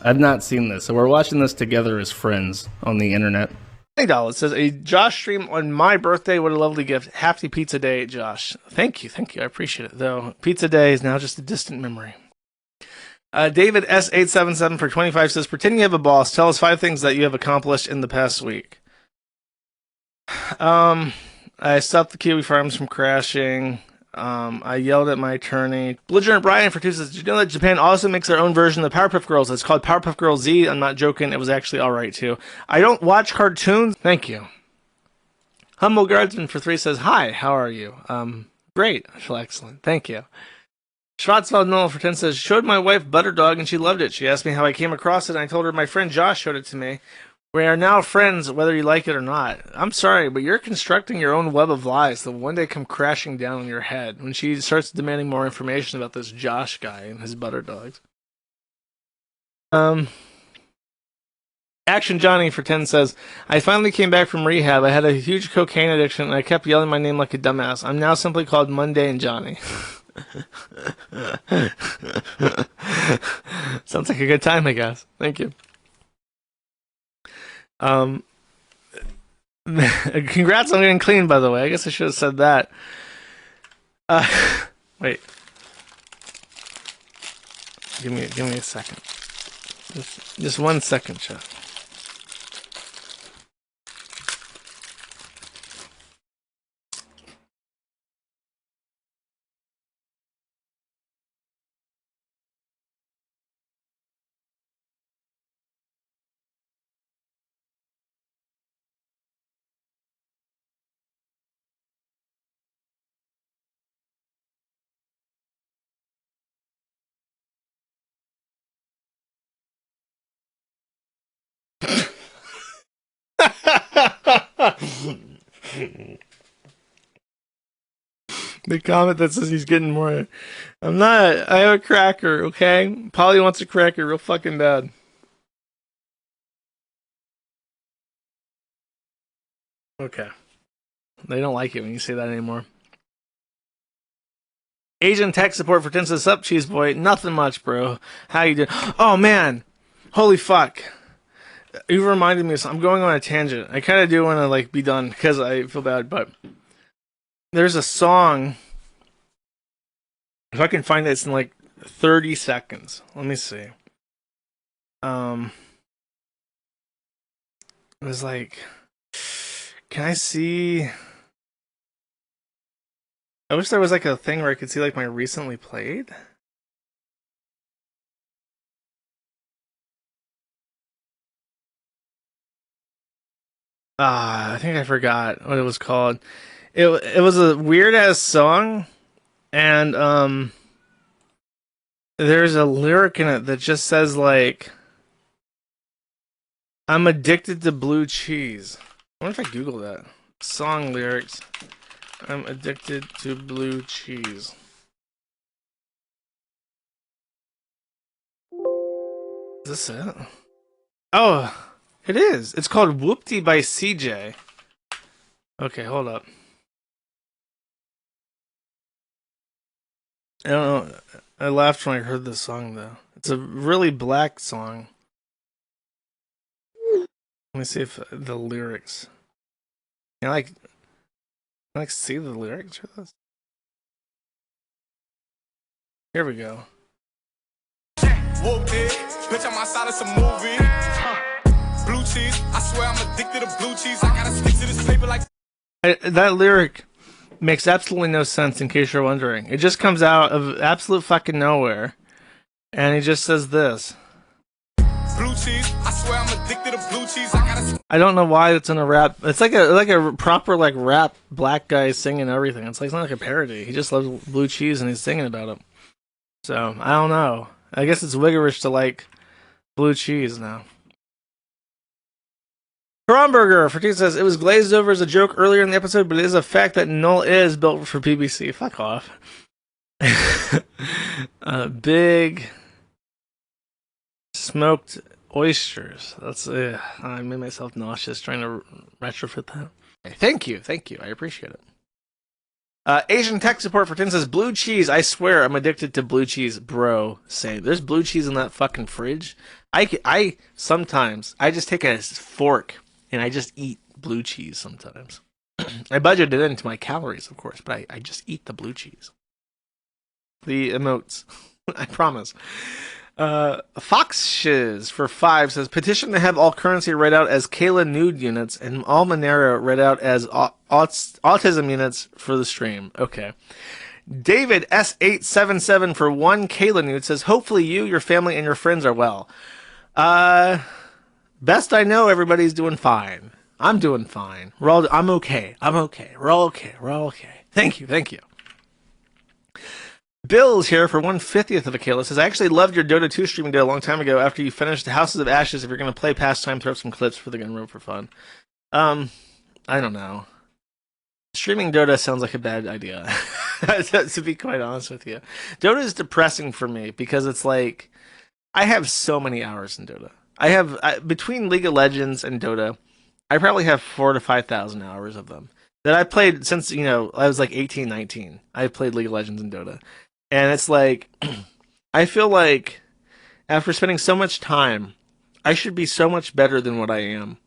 I've not seen this, so we're watching this together as friends on the internet. $20 says a Josh stream on my birthday. What a lovely gift. Happy pizza day, Josh. Thank you. I appreciate it. Though pizza day is now just a distant memory. David S877 for 25 says, pretend you have a boss. Tell us 5 things that you have accomplished in the past week. I stopped the Kiwi Farms from crashing. I yelled at my attorney. Belligerent Brian for 2 says, did you know that Japan also makes their own version of the Powerpuff Girls? It's called Powerpuff Girls Z. I'm not joking. It was actually alright too. I don't watch cartoons. Thank you. Humble Guardsman for 3 says, hi, how are you? Great. I feel excellent. Thank you. Schwarzwald Noel for 10 says, showed my wife Butterdog and she loved it. She asked me how I came across it and I told her my friend Josh showed it to me. We are now friends whether you like it or not. I'm sorry, but you're constructing your own web of lies that will one day come crashing down on your head when she starts demanding more information about this Josh guy and his Butterdogs. Action Johnny for 10 says, I finally came back from rehab. I had a huge cocaine addiction and I kept yelling my name like a dumbass. I'm now simply called Mundane Johnny. Sounds like a good time, I guess. Thank you. Congrats on getting clean, by the way. I guess I should have said that. Wait. Give me a second. Just 1 second, chat. The comment that says he's getting more. I'm not. I have a cracker, okay? Polly wants a cracker real fucking bad. Okay. They don't like it when you say that anymore. Asian tech support for 10 says, sup, cheese boy? Nothing much, bro. How you doing? Oh, man. Holy fuck. You reminded me of something. I'm going on a tangent. I kind of do want to like be done because I feel bad, but there's a song. If I can find it, it's in like 30 seconds. Let me see. It was like, can I see? I wish there was like a thing where I could see like my recently played. I think I forgot what it was called. It was a weird ass song, and there's a lyric in it that just says like, I'm addicted to blue cheese. I wonder if I Google that. Song lyrics. I'm addicted to blue cheese. Is this it? Oh, it is. It's called Whoopty by CJ. Okay, hold up. I don't know. I laughed when I heard this song, though. It's a really black song. Let me see if the lyrics. Can I like see the lyrics for this? Here we go. Bitch, I'm outside of some movie. Blue cheese. I swear I'm addicted to blue cheese. I gotta stick to this paper like. That lyric makes absolutely no sense. In case you're wondering, it just comes out of absolute fucking nowhere, and he just says this. Blue cheese. I swear I'm addicted to blue cheese. I don't know why it's in a rap. It's like a proper like rap black guy singing everything. It's not like a parody. He just loves blue cheese and he's singing about it. So I don't know. I guess it's wiggerish to like blue cheese now. Kronberger for 2 says, it was glazed over as a joke earlier in the episode, but it is a fact that Null is built for PBC. Fuck off. Big smoked oysters. That's I made myself nauseous trying to retrofit that. Thank you. I appreciate it. Asian tech support for 10 says blue cheese. I swear I'm addicted to blue cheese, bro. Same. There's blue cheese in that fucking fridge. I sometimes I just take a fork and I just eat blue cheese sometimes. I budgeted it into my calories, of course, but I just eat the blue cheese. The emotes. I promise. Fox Shiz for 5 says petition to have all currency read out as Kayla nude units and all Monero read out as autism units for the stream. Okay. David S877 for 1 Kayla nude says hopefully you, your family, and your friends are well. Best I know, everybody's doing fine. I'm doing fine. I'm okay. I'm okay. We're all okay. We're all okay. Thank you. Thank you. Bill's here for 1/50th of a Kayla says, I actually loved your Dota 2 streaming day a long time ago after you finished Houses of Ashes. If you're going to play pastime, throw up some clips for the gun room for fun. I don't know. Streaming Dota sounds like a bad idea, to be quite honest with you. Dota is depressing for me because it's like, I have so many hours in Dota. Between League of Legends and Dota, I probably have 4,000 to 5,000 hours of them that I played since, I was like 18, 19. I played League of Legends and Dota. And it's like, I feel like after spending so much time, I should be so much better than what I am.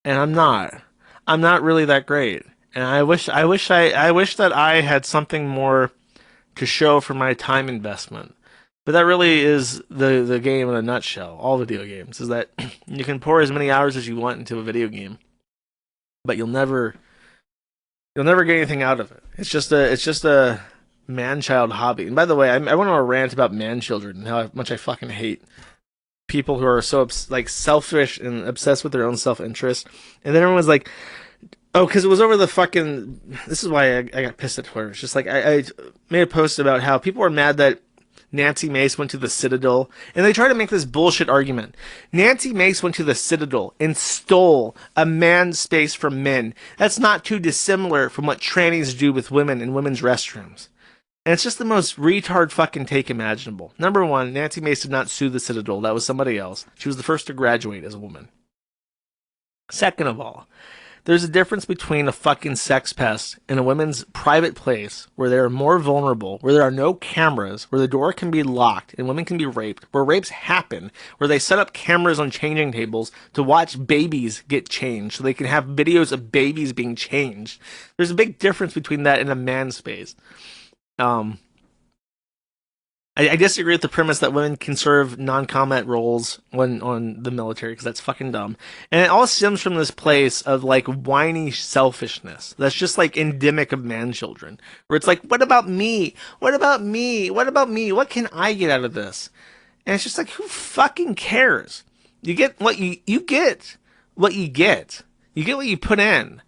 And I'm not. I'm not really that great. And I wish that I had something more to show for my time investment. But that really is the game in a nutshell. All video games is that you can pour as many hours as you want into a video game, but you'll never get anything out of it. It's just a man-child hobby. And by the way, I went on a rant about man-children and how much I fucking hate people who are so selfish and obsessed with their own self-interest. And then everyone's like, oh, because it was over the fucking... This is why I got pissed at Twitter. It's just like, I made a post about how people were mad that Nancy Mace went to the Citadel, and they try to make this bullshit argument. Nancy Mace went to the Citadel and stole a man's space from men. That's not too dissimilar from what trannies do with women in women's restrooms. And it's just the most retard fucking take imaginable. Number one, Nancy Mace did not sue the Citadel. That was somebody else. She was the first to graduate as a woman. Second of all, there's a difference between a fucking sex pest in a women's private place where they're more vulnerable, where there are no cameras, where the door can be locked and women can be raped, where rapes happen, where they set up cameras on changing tables to watch babies get changed so they can have videos of babies being changed. There's a big difference between that and a man's space. I disagree with the premise that women can serve non-combat roles when on the military, because that's fucking dumb. And it all stems from this place of like whiny selfishness that's just like endemic of man-children, where it's like, what about me? What about me? What about me? What can I get out of this? And it's just like, who fucking cares? You get what you get what you get. You get what you put in.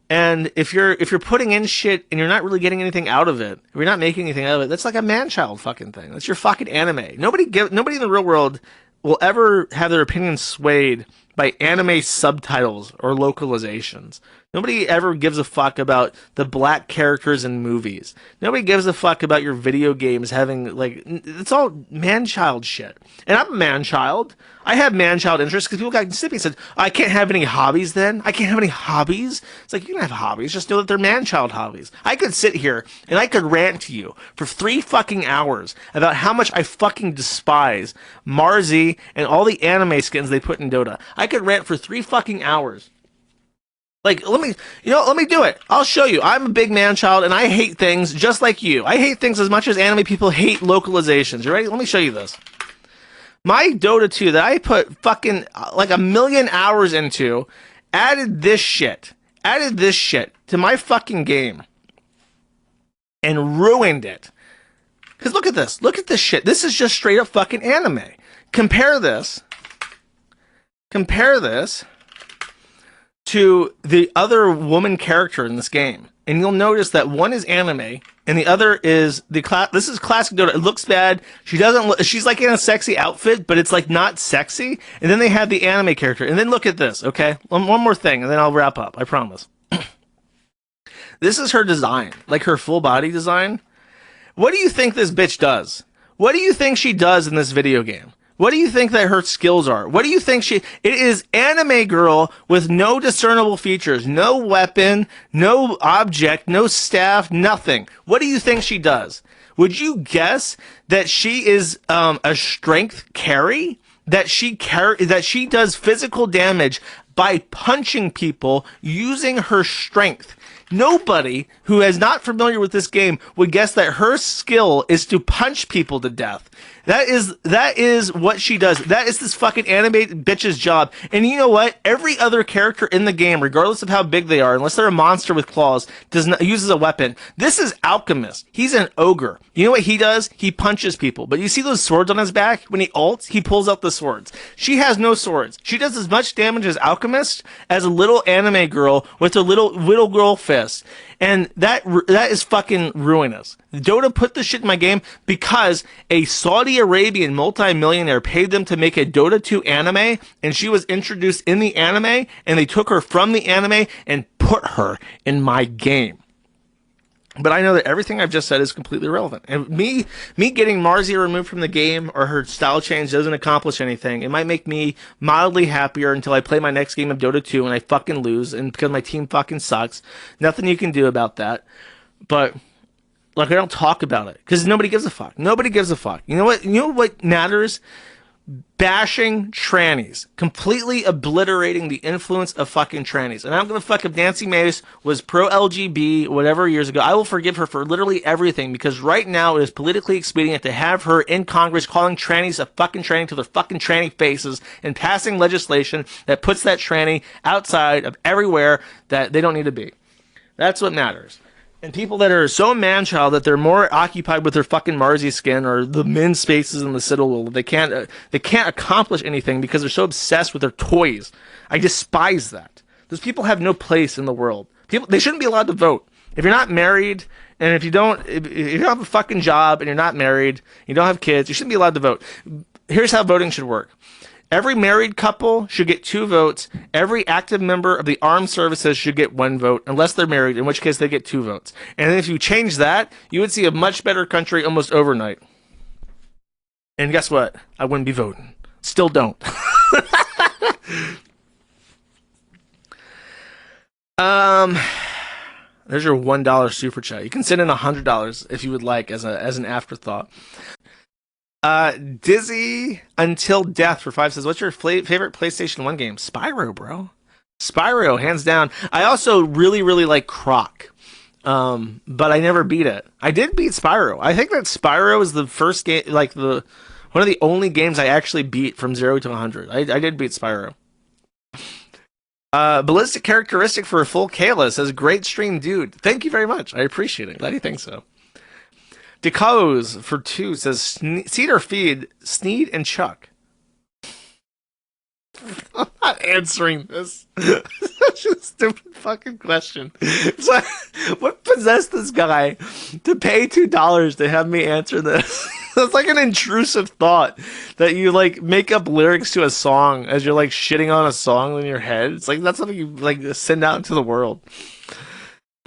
And if you're putting in shit and you're not really getting anything out of it, if you're not making anything out of it, that's like a man-child fucking thing. That's your fucking anime. Nobody in the real world will ever have their opinions swayed by anime subtitles or localizations. Nobody ever gives a fuck about the black characters in movies. Nobody gives a fuck about your video games having, like, it's all man-child shit. And I'm a man-child. I have man-child interests because people got snippy and said, I can't have any hobbies then? I can't have any hobbies? It's like, you can have hobbies, just know that they're man-child hobbies. I could sit here and I could rant to you for 3 fucking hours about how much I fucking despise Marzi and all the anime skins they put in Dota. I could rant for 3 fucking hours. Like, let me do it. I'll show you. I'm a big man-child, and I hate things just like you. I hate things as much as anime people hate localizations. You ready? Let me show you this. My Dota 2 that I put fucking, like, 1 million hours into, added this shit to my fucking game. And ruined it. Because look at this. Look at this shit. This is just straight up fucking anime. Compare this to the other woman character in this game, and you'll notice that one is anime and the other is this is classic Dota. It looks bad. She's like in a sexy outfit, but it's like not sexy. And then they have the anime character, and then look at this. Okay, one more thing, and then I'll wrap up. I promise. This is her design, like her full body design. What do you think this bitch does? What do you think she does in this video game? What do you think that her skills are? What do you think it is anime girl with no discernible features, no weapon, no object, no staff, nothing. What do you think she does? Would you guess that she is a strength carry? That she does physical damage by punching people using her strength. Nobody who is not familiar with this game would guess that her skill is to punch people to death. That is what she does. That is this fucking anime bitch's job. And you know what? Every other character in the game, regardless of how big they are, unless they're a monster with claws, uses a weapon. This is Alchemist. He's an ogre. You know what he does? He punches people. But you see those swords on his back? When he ults, he pulls out the swords. She has no swords. She does as much damage as Alchemist as a little anime girl with a little girl fist. And that is fucking ruinous. Dota put this shit in my game because a Saudi Arabian multimillionaire paid them to make a Dota 2 anime, and she was introduced in the anime, and they took her from the anime and put her in my game. But I know that everything I've just said is completely irrelevant. And me getting Marzi removed from the game or her style change doesn't accomplish anything. It might make me mildly happier until I play my next game of Dota 2 and I fucking lose, and because my team fucking sucks. Nothing you can do about that. But like, I don't talk about it because nobody gives a fuck. Nobody gives a fuck. You know what? You know what matters? Bashing trannies, completely obliterating the influence of fucking trannies. And I don't give a fuck if Nancy Mace was pro LGB whatever years ago. I will forgive her for literally everything, because right now it is politically expedient to have her in Congress calling trannies a fucking tranny to their fucking tranny faces and passing legislation that puts that tranny outside of everywhere that they don't need to be. That's what matters. And people that are so man-child that they're more occupied with their fucking Marzi skin or the men's spaces in the Citadel, they can't accomplish anything because they're so obsessed with their toys. I despise that. Those people have no place in the world. They shouldn't be allowed to vote. If you're not married, and if you don't have a fucking job and you're not married, you don't have kids, you shouldn't be allowed to vote. Here's how voting should work. Every married couple should get 2 votes. Every active member of the armed services should get 1 vote, unless they're married, in which case they get 2 votes. And if you change that, you would see a much better country almost overnight. And guess what? I wouldn't be voting. Still don't. There's your $1 super chat. You can send in $100 if you would like as an afterthought. Dizzy Until Death for 5 says, what's your favorite PlayStation 1 game? Spyro, bro. Spyro, hands down. I also really, really like Croc. But I never beat it. I did beat Spyro. I think that Spyro is the first game, like one of the only games I actually beat from 0 to 100. I did beat Spyro. Ballistic Characteristic for a full Kayla says, great stream, dude. Thank you very much. I appreciate it. Glad you think so. Decoze for 2 says, Seed or Feed, Sneed and Chuck. I'm not answering this. Such a stupid fucking question. It's like, what possessed this guy to pay $2 to have me answer this? It's like an intrusive thought that you like make up lyrics to a song as you're like shitting on a song in your head. It's like that's something you like send out into the world.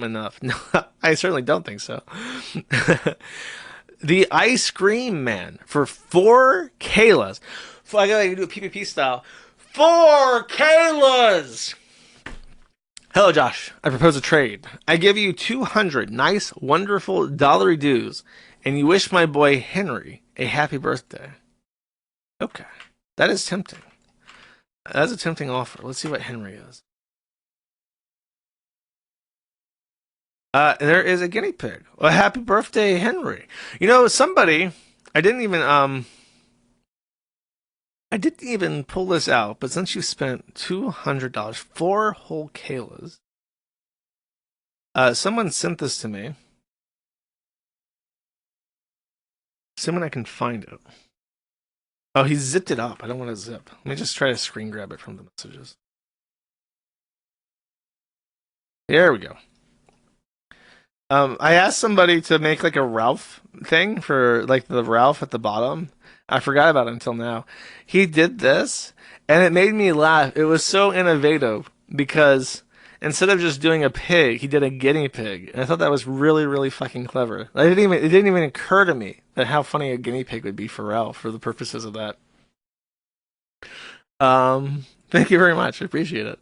Enough. No, I certainly don't think so. The Ice Cream Man for 4 Kaylas. I gotta do a PvP style. 4 Kaylas! Hello, Josh. I propose a trade. I give you 200 nice, wonderful dollary dues, and you wish my boy Henry a happy birthday. Okay. That is tempting. That's a tempting offer. Let's see what Henry is. There is a guinea pig. Well, happy birthday, Henry. You know, somebody, I didn't even pull this out, but since you spent $200, 4 whole Kaylas, someone sent this to me. Assuming I can find it. Oh, he zipped it up. I don't want to zip. Let me just try to screen grab it from the messages. There we go. I asked somebody to make like a Ralph thing for like the Ralph at the bottom. I forgot about it until now. He did this and it made me laugh. It was so innovative because instead of just doing a pig, he did a guinea pig. And I thought that was really, really fucking clever. It didn't even occur to me that how funny a guinea pig would be for Ralph for the purposes of that. Thank you very much. I appreciate it.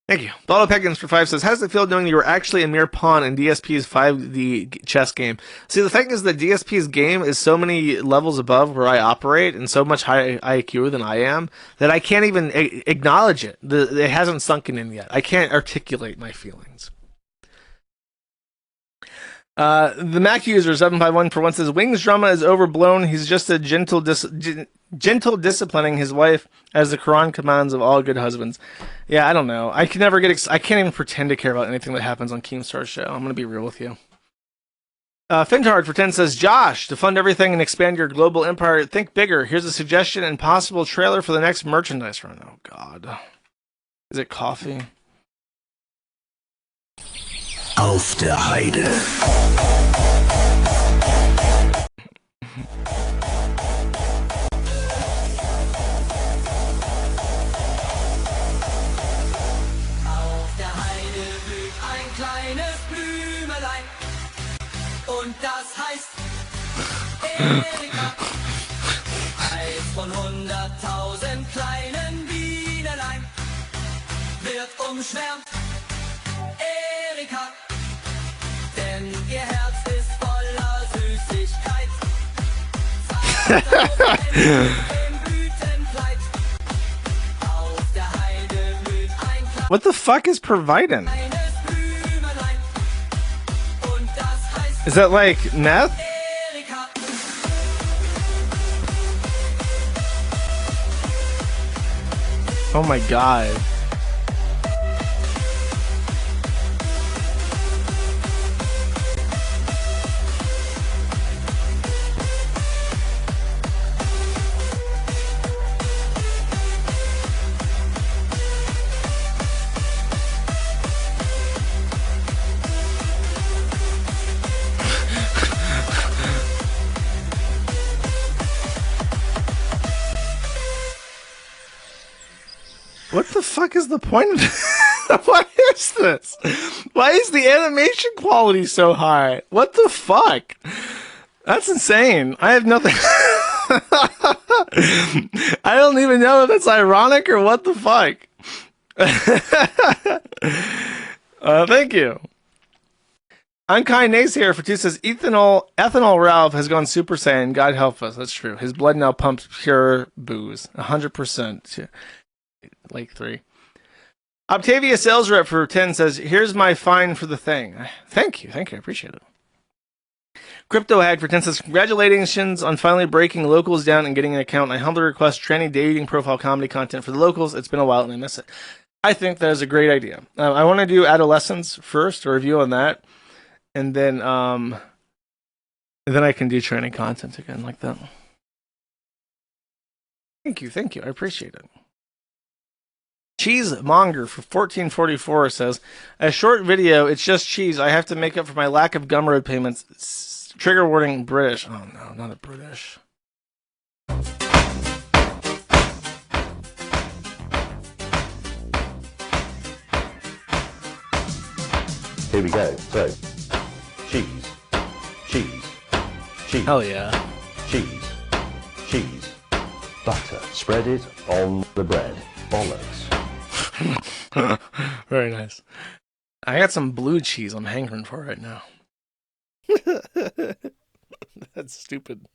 Thank you. Baldo Peckins for 5 says, how does it feel knowing you were actually a mere pawn in DSP's 5D chess game? See, the thing is that DSP's game is so many levels above where I operate and so much higher IQ than I am that I can't even acknowledge it. It hasn't sunken in yet. I can't articulate my feelings. The Mac user 751 for 1 says, Wings drama is overblown. He's just a gentle disciplining his wife as the Quran commands of all good husbands. Yeah, I don't know. I can never I can't even pretend to care about anything that happens on Keemstar's show. I'm going to be real with you. Fintard for 10 says, Josh, to fund everything and expand your global empire, think bigger. Here's a suggestion and possible trailer for the next merchandise run. Oh, God. Is it coffee? Auf der Heide. Auf der Heide blüht ein kleines Blümelein und das heißt Erika. Eins von 100.000 kleinen Bienelein wird umschwärmt. Erika, denn ihr Herz ist voller Süßigkeit. 2000 im Blütenkleid. Auf der Heide blüht ein What the fuck is providing? kleines Blümelein und das heißt Is that like meth? Erika. Oh my God. What the fuck is the point of this? What is this? Why is the animation quality so high? What the fuck? That's insane. I have nothing. I don't even know if that's ironic or what the fuck. Thank you. Unkind Naysayer for 2 says, Ethanol Ralph has gone Super Saiyan. God help us. That's true. His blood now pumps pure booze. 100%. Like 3. Octavia sales rep for 10 says, here's my fine for the thing. Thank you. I appreciate it. Crypto Hag for 10 says, congratulations on finally breaking locals down and getting an account. I humbly request tranny dating profile comedy content for the locals. It's been a while and I miss it. I think that is a great idea. I want to do adolescents first, a review on that, and then I can do tranny content again like that. Thank you. I appreciate it. Cheesemonger for 1444 says, a short video, it's just cheese. I have to make up for my lack of Gumroad payments. Trigger warning, British. Oh no, not a British. Here we go. So, cheese, cheese, cheese. Hell yeah. Cheese, cheese, butter. Spread it on the bread. Bollocks. Very nice. I got some blue cheese I'm hankering for right now. That's stupid.